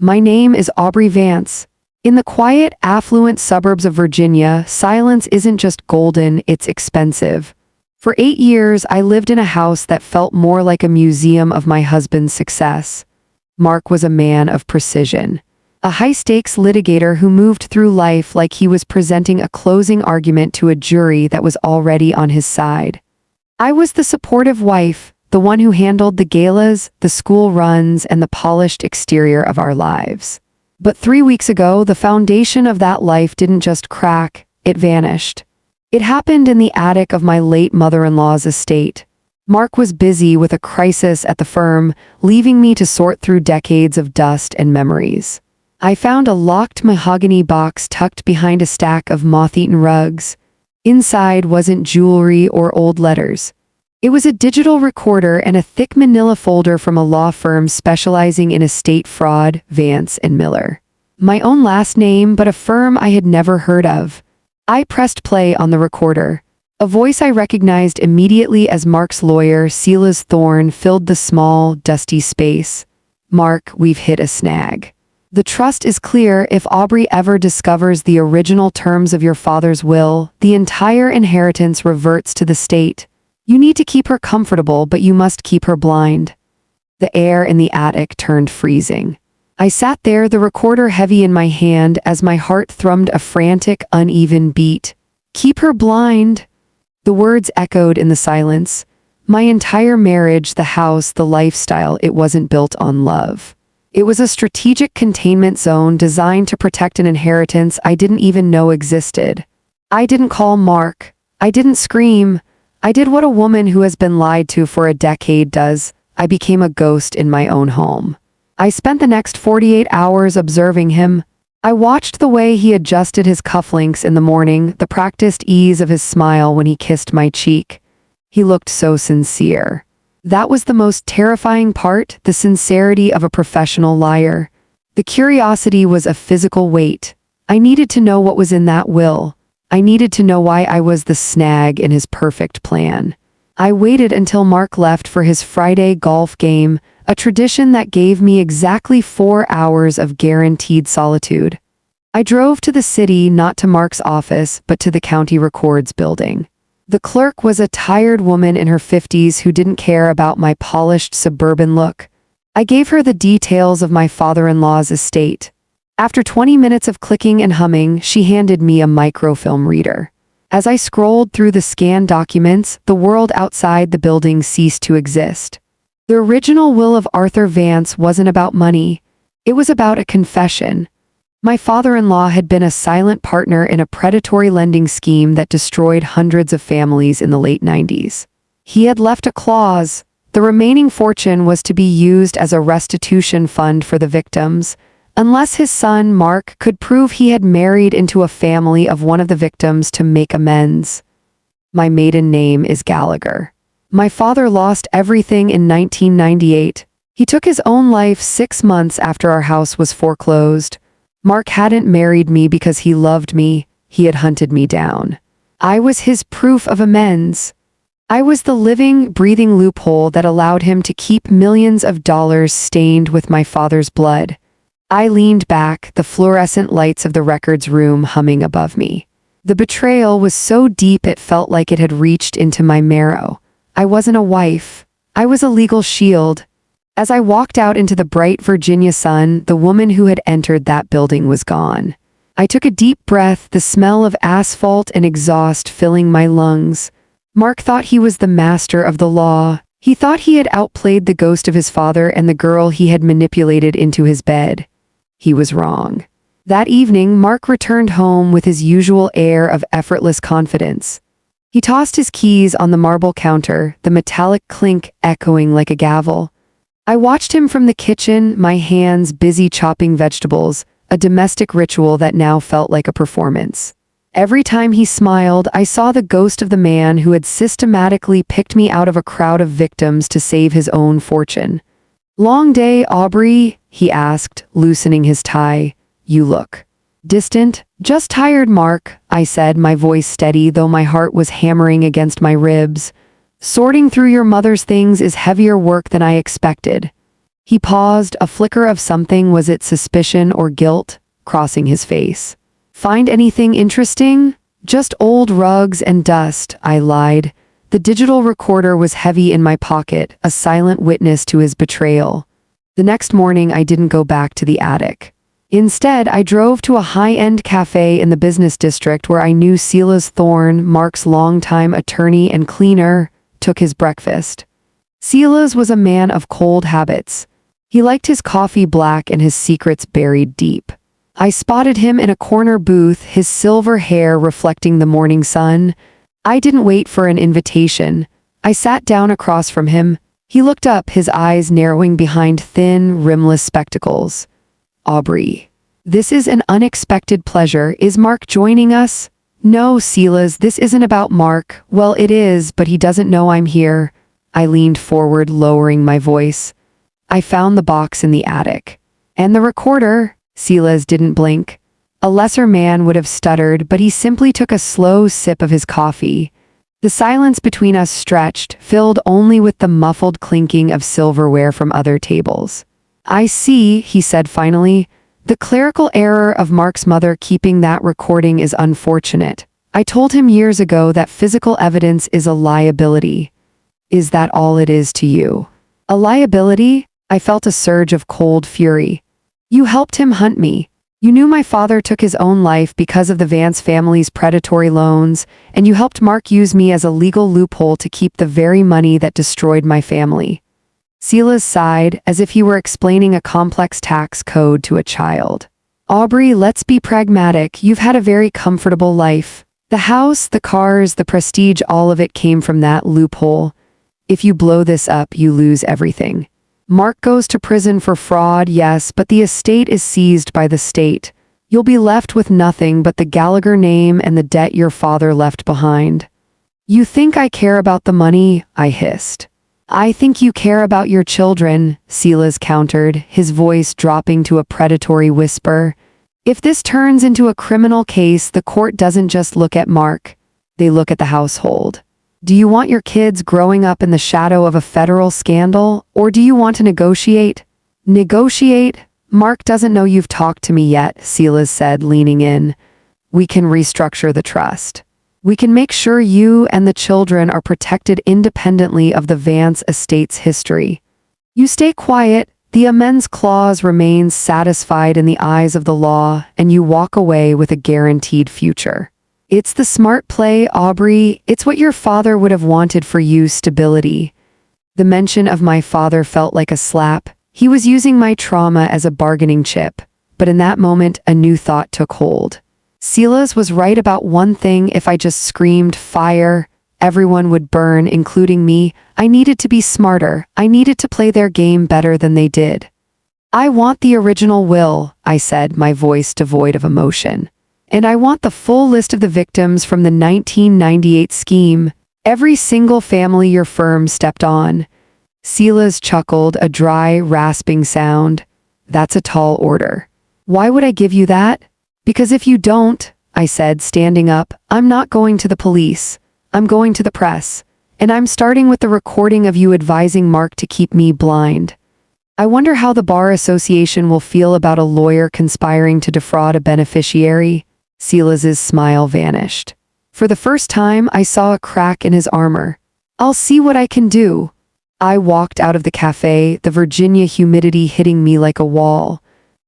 My name is Aubrey Vance. In the quiet, affluent suburbs of Virginia, silence isn't just golden, it's expensive. For 8 years, I lived in a house that felt more like a museum of my husband's success. Mark was a man of precision. A high-stakes litigator who moved through life like he was presenting a closing argument to a jury that was already on his side. I was the supportive wife, the one who handled the galas, the school runs, and the polished exterior of our lives. But 3 weeks ago, the foundation of that life didn't just crack, it vanished. It happened in the attic of my late mother-in-law's estate. Mark was busy with a crisis at the firm, leaving me to sort through decades of dust and memories. I found a locked mahogany box tucked behind a stack of moth-eaten rugs. Inside wasn't jewelry or old letters. It was a digital recorder and a thick manila folder from a law firm specializing in estate fraud, Vance and Miller. My own last name, but a firm I had never heard of. I pressed play on the recorder. A voice I recognized immediately as Mark's lawyer, Silas Thorne, filled the small, dusty space. Mark, we've hit a snag. The trust is clear. If Aubrey ever discovers the original terms of your father's will, the entire inheritance reverts to the state. You need to keep her comfortable, but you must keep her blind. The air in the attic turned freezing. I sat there, the recorder heavy in my hand, as my heart thrummed a frantic, uneven beat. Keep her blind. The words echoed in the silence. My entire marriage, the house, the lifestyle, it wasn't built on love. It was a strategic containment zone designed to protect an inheritance I didn't even know existed. I didn't call Mark. I didn't scream. I did what a woman who has been lied to for a decade does. I became a ghost in my own home. I spent the next 48 hours observing him. I watched the way he adjusted his cufflinks in the morning, the practiced ease of his smile when he kissed my cheek. He looked so sincere. That was the most terrifying part, the sincerity of a professional liar. The curiosity was a physical weight. I needed to know what was in that will. I needed to know why I was the snag in his perfect plan. I waited until Mark left for his Friday golf game, a tradition that gave me exactly 4 hours of guaranteed solitude. I drove to the city, not to Mark's office, but to the county records building. The clerk was a tired woman in her 50s who didn't care about my polished suburban look. I gave her the details of my father-in-law's estate. After 20 minutes of clicking and humming, she handed me a microfilm reader. As I scrolled through the scanned documents, the world outside the building ceased to exist. The original will of Arthur Vance wasn't about money. It was about a confession. My father-in-law had been a silent partner in a predatory lending scheme that destroyed hundreds of families in the late 90s. He had left a clause. The remaining fortune was to be used as a restitution fund for the victims, unless his son, Mark, could prove he had married into a family of one of the victims to make amends. My maiden name is Gallagher. My father lost everything in 1998. He took his own life 6 months after our house was foreclosed. Mark hadn't married me because he loved me, he had hunted me down. I was his proof of amends. I was the living, breathing loophole that allowed him to keep millions of dollars stained with my father's blood. I leaned back, the fluorescent lights of the records room humming above me. The betrayal was so deep it felt like it had reached into my marrow. I wasn't a wife. I was a legal shield. As I walked out into the bright Virginia sun, the woman who had entered that building was gone. I took a deep breath, the smell of asphalt and exhaust filling my lungs. Mark thought he was the master of the law. He thought he had outplayed the ghost of his father and the girl he had manipulated into his bed. He was wrong. That evening, Mark returned home with his usual air of effortless confidence. He tossed his keys on the marble counter, the metallic clink echoing like a gavel. I watched him from the kitchen, my hands busy chopping vegetables, a domestic ritual that now felt like a performance. Every time he smiled, I saw the ghost of the man who had systematically picked me out of a crowd of victims to save his own fortune. "Long day, Aubrey?" he asked, loosening his tie. "You look distant." "Just tired, Mark," I said, my voice steady though my heart was hammering against my ribs. "Sorting through your mother's things is heavier work than I expected." He paused, a flicker of something, was it suspicion or guilt, crossing his face. Find anything interesting? Just old rugs and dust, I lied. The digital recorder was heavy in my pocket, a silent witness to his betrayal. The next morning I didn't go back to the attic. Instead, I drove to a high-end cafe in the business district where I knew Silas Thorne, Mark's longtime attorney and cleaner, took his breakfast. Silas was a man of cold habits. He liked his coffee black and his secrets buried deep. I spotted him in a corner booth, his silver hair reflecting the morning sun. I didn't wait for an invitation. I sat down across from him. He looked up, his eyes narrowing behind thin, rimless spectacles. Aubrey. This is an unexpected pleasure. Is Mark joining us? No, Silas, this isn't about Mark. Well, it is, but he doesn't know I'm here. I leaned forward, lowering my voice. I found the box in the attic. And the recorder. Silas didn't blink. A lesser man would have stuttered, but he simply took a slow sip of his coffee. The silence between us stretched, filled only with the muffled clinking of silverware from other tables. I see, he said finally. The clerical error of Mark's mother keeping that recording is unfortunate. I told him years ago that physical evidence is a liability. Is that all it is to you? A liability? I felt a surge of cold fury. You helped him hunt me. You knew my father took his own life because of the Vance family's predatory loans, and you helped Mark use me as a legal loophole to keep the very money that destroyed my family. Silas sighed, as if he were explaining a complex tax code to a child. Aubrey, let's be pragmatic. You've had a very comfortable life. The house, the cars, the prestige, all of it came from that loophole. If you blow this up, you lose everything. Mark goes to prison for fraud, yes, but the estate is seized by the state. You'll be left with nothing but the Gallagher name and the debt your father left behind. You think I care about the money? I hissed. I think you care about your children, Silas countered, his voice dropping to a predatory whisper. If this turns into a criminal case, the court doesn't just look at Mark. They look at the household. Do you want your kids growing up in the shadow of a federal scandal, or do you want to negotiate? Negotiate? Mark doesn't know you've talked to me yet, Silas said, leaning in. We can restructure the trust. We can make sure you and the children are protected independently of the Vance estate's history. You stay quiet, the amends clause remains satisfied in the eyes of the law, and you walk away with a guaranteed future. It's the smart play, Aubrey. It's what your father would have wanted for you, stability. The mention of my father felt like a slap. He was using my trauma as a bargaining chip. But in that moment, a new thought took hold. Silas was right about one thing. If I just screamed fire, everyone would burn, including me. I needed to be smarter. I needed to play their game better than they did. I want the original will, I said, my voice devoid of emotion. And I want the full list of the victims from the 1998 scheme, every single family your firm stepped on. Silas chuckled, a dry, rasping sound. That's a tall order. Why would I give you that? Because if you don't, I said, standing up, I'm not going to the police. I'm going to the press. And I'm starting with the recording of you advising Mark to keep me blind. I wonder how the Bar Association will feel about a lawyer conspiring to defraud a beneficiary. Silas's smile vanished. For the first time, I saw a crack in his armor. I'll see what I can do. I walked out of the cafe, the Virginia humidity hitting me like a wall.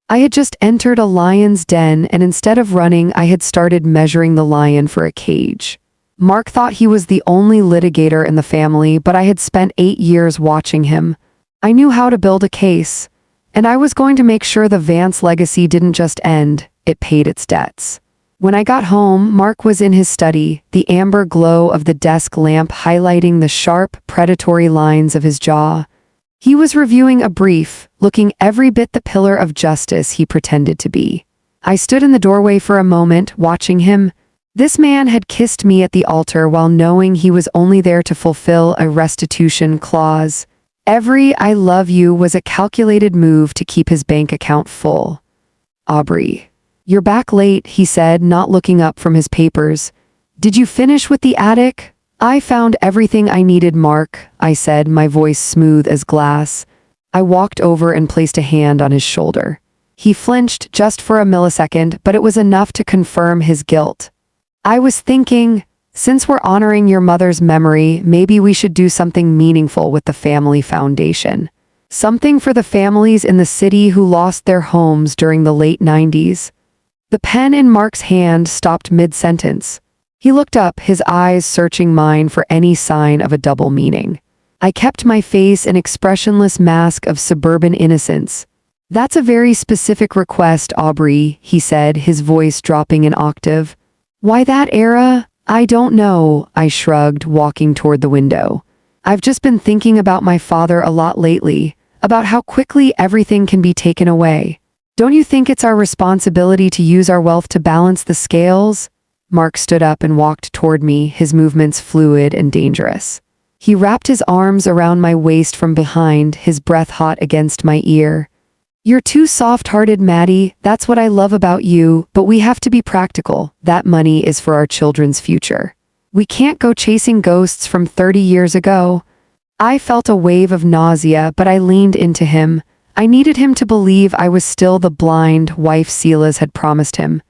I had just entered a lion's den, and instead of running, I had started measuring the lion for a cage. Mark thought he was the only litigator in the family, but I had spent 8 years watching him. I knew how to build a case, and I was going to make sure the Vance legacy didn't just end, it paid its debts. When I got home, Mark was in his study, the amber glow of the desk lamp highlighting the sharp, predatory lines of his jaw. He was reviewing a brief, looking every bit the pillar of justice he pretended to be. I stood in the doorway for a moment, watching him. This man had kissed me at the altar while knowing he was only there to fulfill a restitution clause. Every "I love you" was a calculated move to keep his bank account full. Aubrey. You're back late, he said, not looking up from his papers. Did you finish with the attic? I found everything I needed, Mark, I said, my voice smooth as glass. I walked over and placed a hand on his shoulder. He flinched just for a millisecond, but it was enough to confirm his guilt. I was thinking, since we're honoring your mother's memory, maybe we should do something meaningful with the family foundation. Something for the families in the city who lost their homes during the late 90s. The pen in Mark's hand stopped mid-sentence. He looked up, his eyes searching mine for any sign of a double meaning. I kept my face an expressionless mask of suburban innocence. That's a very specific request, Aubrey, he said, his voice dropping an octave. Why that era? I don't know, I shrugged, walking toward the window. I've just been thinking about my father a lot lately, about how quickly everything can be taken away. Don't you think it's our responsibility to use our wealth to balance the scales? Mark stood up and walked toward me, his movements fluid and dangerous. He wrapped his arms around my waist from behind, his breath hot against my ear. You're too soft-hearted, Maddie, that's what I love about you, but we have to be practical. That money is for our children's future. We can't go chasing ghosts from 30 years ago. I felt a wave of nausea, but I leaned into him. I needed him to believe I was still the blind wife Silas had promised him.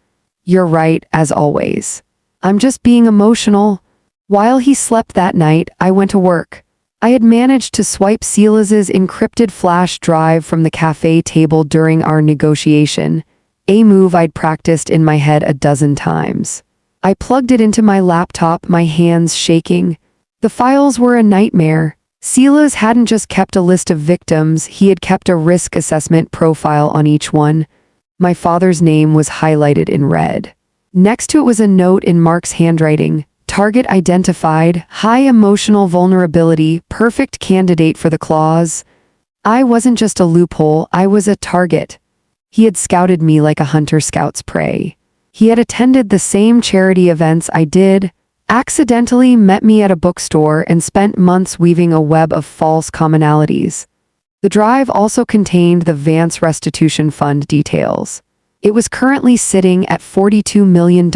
You're right, as always. I'm just being emotional. While he slept that night, I went to work. I had managed to swipe Silas's encrypted flash drive from the cafe table during our negotiation, a move I'd practiced in my head a dozen times. I plugged it into my laptop, my hands shaking. The files were a nightmare. Silas hadn't just kept a list of victims, he had kept a risk assessment profile on each one. My father's name was highlighted in red. Next to it was a note in Mark's handwriting. Target identified, high emotional vulnerability, perfect candidate for the clause. I wasn't just a loophole, I was a target. He had scouted me like a hunter scouts prey. He had attended the same charity events I did, accidentally met me at a bookstore, and spent months weaving a web of false commonalities. The drive also contained the Vance restitution fund details. It was currently sitting at $42 million.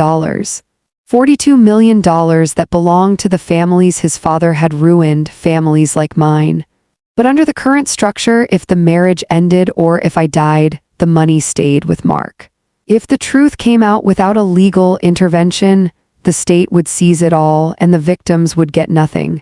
$42 million that belonged to the families his father had ruined, families like mine. But under the current structure, if the marriage ended or if I died, the money stayed with Mark. If the truth came out without a legal intervention, the state would seize it all and the victims would get nothing.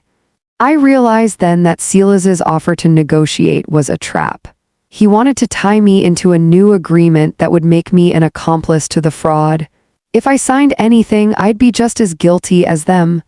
I realized then that Silas's offer to negotiate was a trap. He wanted to tie me into a new agreement that would make me an accomplice to the fraud. If I signed anything, I'd be just as guilty as them.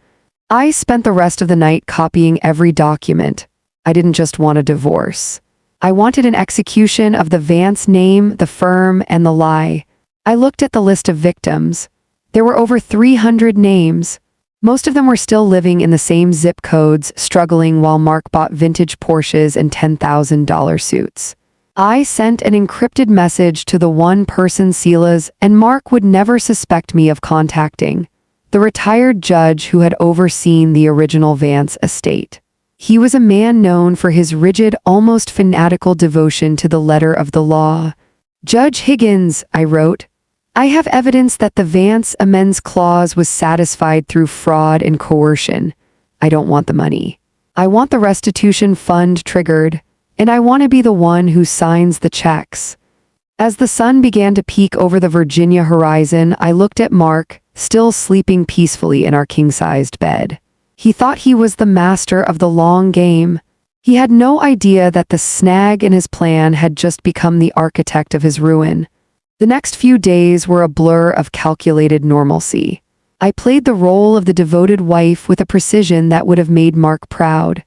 I spent the rest of the night copying every document. I didn't just want a divorce. I wanted an execution of the Vance name, the firm, and the lie. I looked at the list of victims. There were over 300 names. Most of them were still living in the same zip codes, struggling while Mark bought vintage Porsches and $10,000 suits. I sent an encrypted message to the one person Silas and Mark would never suspect me of contacting, the retired judge who had overseen the original Vance estate. He was a man known for his rigid, almost fanatical devotion to the letter of the law. Judge Higgins, I wrote, I have evidence that the Vance amends clause was satisfied through fraud and coercion. I don't want the money. I want the restitution fund triggered, and I want to be the one who signs the checks. As the sun began to peek over the Virginia horizon, I looked at Mark, still sleeping peacefully in our king-sized bed. He thought he was the master of the long game. He had no idea that the snag in his plan had just become the architect of his ruin. The next few days were a blur of calculated normalcy. I played the role of the devoted wife with a precision that would have made Mark proud.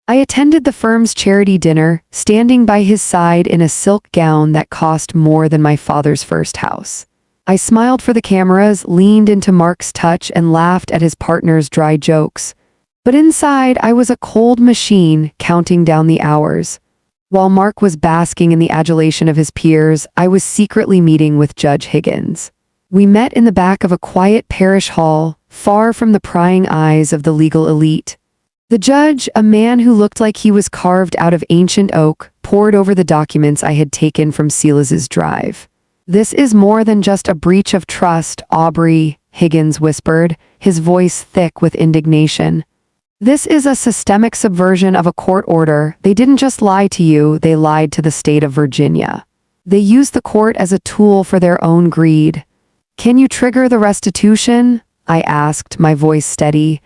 I attended the firm's charity dinner, standing by his side in a silk gown that cost more than my father's first house. I smiled for the cameras, leaned into Mark's touch, and laughed at his partner's dry jokes. But inside, I was a cold machine, counting down the hours. While Mark was basking in the adulation of his peers, I was secretly meeting with Judge Higgins. We met in the back of a quiet parish hall, far from the prying eyes of the legal elite. The judge, a man who looked like he was carved out of ancient oak, pored over the documents I had taken from Silas's drive. This is more than just a breach of trust, Aubrey, Higgins whispered, his voice thick with indignation. This is a systemic subversion of a court order. They didn't just lie to you, they lied to the state of Virginia. They used the court as a tool for their own greed. Can you trigger the restitution? I asked, my voice steady.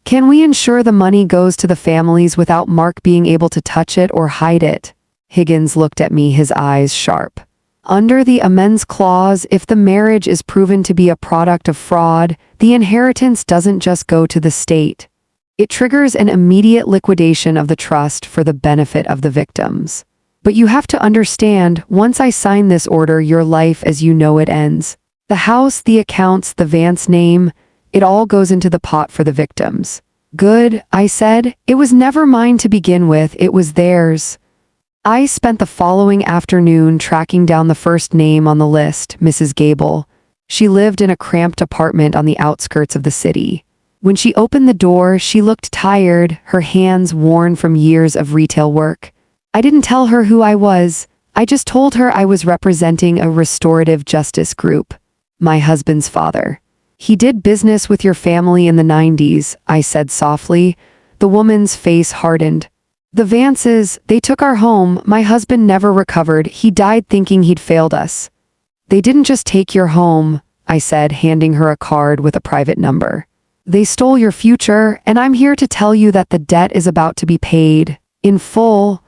Can we ensure the money goes to the families without Mark being able to touch it or hide it? Higgins looked at me, his eyes sharp. Under the amends clause, if the marriage is proven to be a product of fraud, the inheritance doesn't just go to the state. It triggers an immediate liquidation of the trust for the benefit of the victims. But you have to understand, once I sign this order, your life as you know it ends. The house, the accounts, the Vance name, it all goes into the pot for the victims. Good, I said. It was never mine to begin with, it was theirs. I spent the following afternoon tracking down the first name on the list, Mrs. Gable. She lived in a cramped apartment on the outskirts of the city. When she opened the door, she looked tired, her hands worn from years of retail work. I didn't tell her who I was. I just told her I was representing a restorative justice group. My husband's father. He did business with your family in the 90s, I said softly. The woman's face hardened. The Vances, they took our home. My husband never recovered. He died thinking he'd failed us. They didn't just take your home, I said, handing her a card with a private number. They stole your future, and I'm here to tell you that the debt is about to be paid. In full.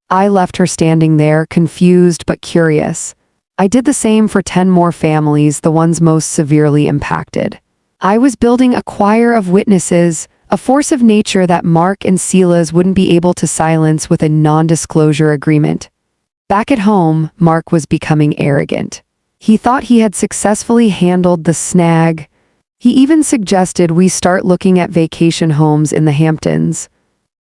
I left her standing there, confused but curious. I did the same for 10 more families, the ones most severely impacted. I was building a choir of witnesses, a force of nature that Mark and Silas wouldn't be able to silence with a non-disclosure agreement. Back at home, Mark was becoming arrogant. He thought he had successfully handled the snag. He even suggested we start looking at vacation homes in the Hamptons.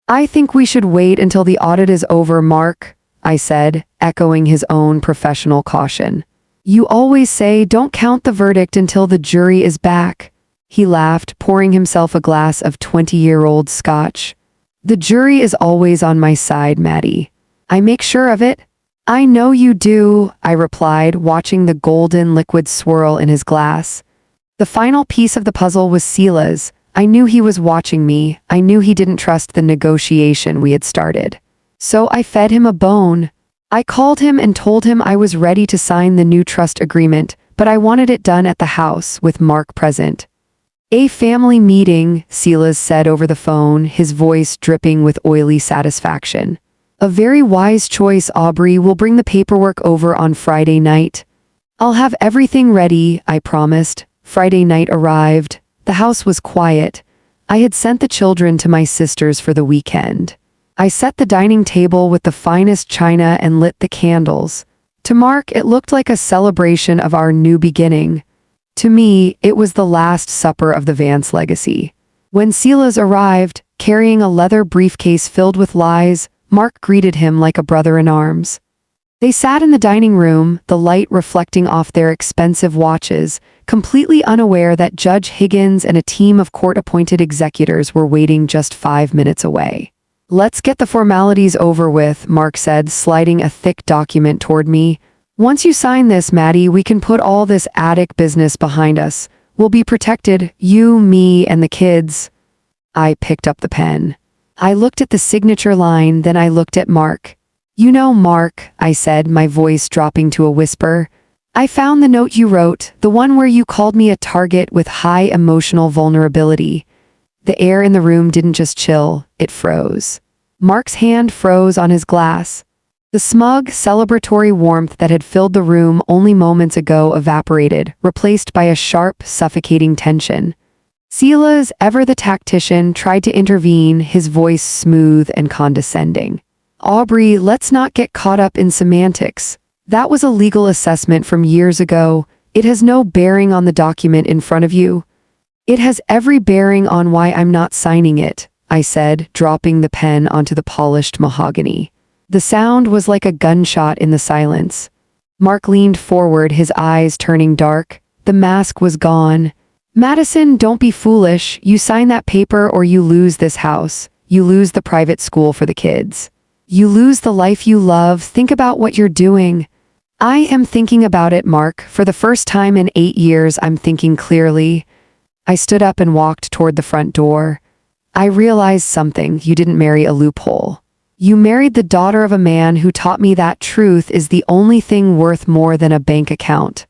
I think we should wait until the audit is over, Mark, I said, echoing his own professional caution. You always say don't count the verdict until the jury is back. He laughed, pouring himself a glass of 20-year-old scotch. The jury is always on my side, Maddie. I make sure of it. I know you do, I replied, watching the golden liquid swirl in his glass. The final piece of the puzzle was Silas. I knew he was watching me. I knew he didn't trust the negotiation we had started. So I fed him a bone. I called him and told him I was ready to sign the new trust agreement, but I wanted it done at the house, with Mark present. A family meeting, Silas said over the phone, his voice dripping with oily satisfaction. A very wise choice, Aubrey. Will bring the paperwork over on Friday night. I'll have everything ready, I promised. Friday night arrived. The house was quiet. I had sent the children to my sister's for the weekend. I set the dining table with the finest china and lit the candles. To Mark, it looked like a celebration of our new beginning. To me, it was the last supper of the Vance legacy. When Silas arrived, carrying a leather briefcase filled with lies, Mark greeted him like a brother-in-arms. They sat in the dining room, the light reflecting off their expensive watches, completely unaware that Judge Higgins and a team of court-appointed executors were waiting just 5 minutes away. Let's get the formalities over with, Mark said, sliding a thick document toward me. Once you sign this, Maddie, we can put all this attic business behind us. We'll be protected, you, me, and the kids. I picked up the pen. I looked at the signature line, then I looked at Mark. You know, Mark, I said, my voice dropping to a whisper. I found the note you wrote, the one where you called me a target with high emotional vulnerability. The air in the room didn't just chill, it froze. Mark's hand froze on his glass. The smug, celebratory warmth that had filled the room only moments ago evaporated, replaced by a sharp, suffocating tension. Silas, ever the tactician, tried to intervene, his voice smooth and condescending. Aubrey, let's not get caught up in semantics. That was a legal assessment from years ago. It has no bearing on the document in front of you. It has every bearing on why I'm not signing it, I said, dropping the pen onto the polished mahogany. The sound was like a gunshot in the silence. Mark leaned forward, his eyes turning dark. The mask was gone. Madison, don't be foolish. You sign that paper or you lose this house. You lose the private school for the kids. You lose the life you love. Think about what you're doing. I am thinking about it, Mark. For the first time in 8 years, I'm thinking clearly. I stood up and walked toward the front door. I realized something. You didn't marry a loophole. You married the daughter of a man who taught me that truth is the only thing worth more than a bank account.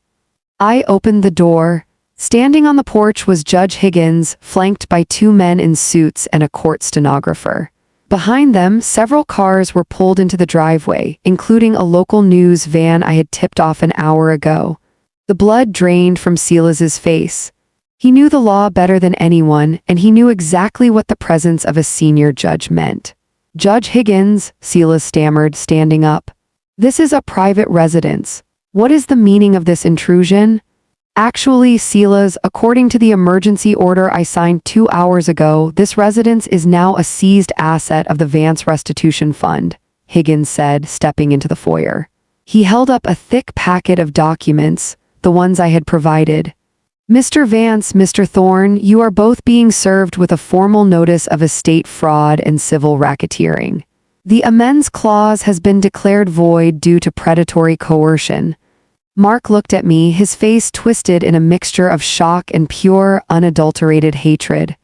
I opened the door. Standing on the porch was Judge Higgins, flanked by two men in suits and a court stenographer. Behind them, several cars were pulled into the driveway, including a local news van I had tipped off an hour ago. The blood drained from Silas's face. He knew the law better than anyone, and he knew exactly what the presence of a senior judge meant. "Judge Higgins," Silas stammered, standing up. "This is a private residence. What is the meaning of this intrusion?" "Actually, Silas, according to the emergency order I signed 2 hours ago, this residence is now a seized asset of the Vance restitution fund," Higgins said, stepping into the foyer. He held up a thick packet of documents, the ones I had provided. "Mr. Vance, Mr. Thorne, you are both being served with a formal notice of estate fraud and civil racketeering. The amends clause has been declared void due to predatory coercion." Mark looked at me, his face twisted in a mixture of shock and pure, unadulterated hatred.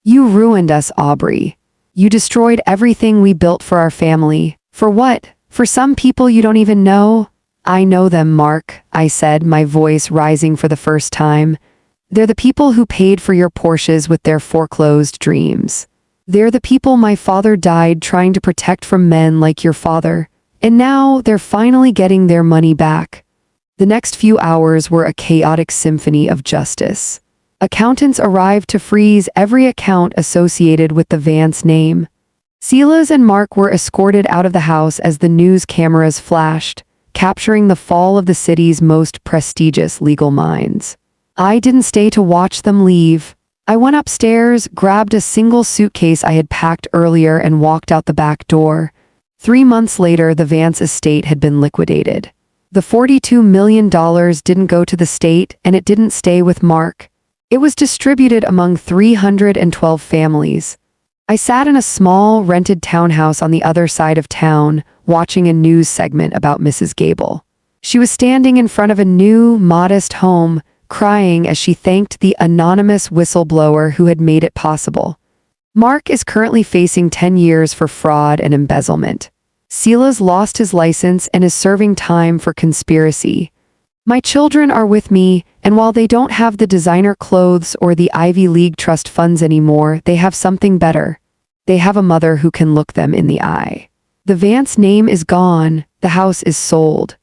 "You ruined us, Aubrey. You destroyed everything we built for our family. For what? For some people you don't even know?" "I know them, Mark," I said, my voice rising for the first time. "They're the people who paid for your Porsches with their foreclosed dreams. They're the people my father died trying to protect from men like your father. And now they're finally getting their money back." The next few hours were a chaotic symphony of justice. Accountants arrived to freeze every account associated with the Vance name. Silas and Mark were escorted out of the house as the news cameras flashed, capturing the fall of the city's most prestigious legal minds. I didn't stay to watch them leave. I went upstairs, grabbed a single suitcase I had packed earlier, and walked out the back door. 3 months later, the Vance estate had been liquidated. The $42 million didn't go to the state, and it didn't stay with Mark. It was distributed among 312 families. I sat in a small, rented townhouse on the other side of town, watching a news segment about Mrs. Gable. She was standing in front of a new, modest home, crying as she thanked the anonymous whistleblower who had made it possible. Mark is currently facing 10 years for fraud and embezzlement. Silas lost his license and is serving time for conspiracy. My children are with me, and while they don't have the designer clothes or the Ivy League trust funds anymore, they have something better. They have a mother who can look them in the eye. The Vance name is gone, the house is sold.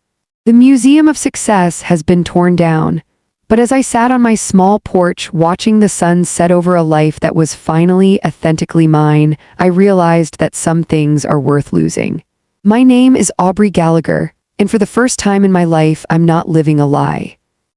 The Museum of Success has been torn down. But as I sat on my small porch watching the sun set over a life that was finally authentically mine, I realized that some things are worth losing. My name is Aubrey Gallagher, and for the first time in my life, I'm not living a lie.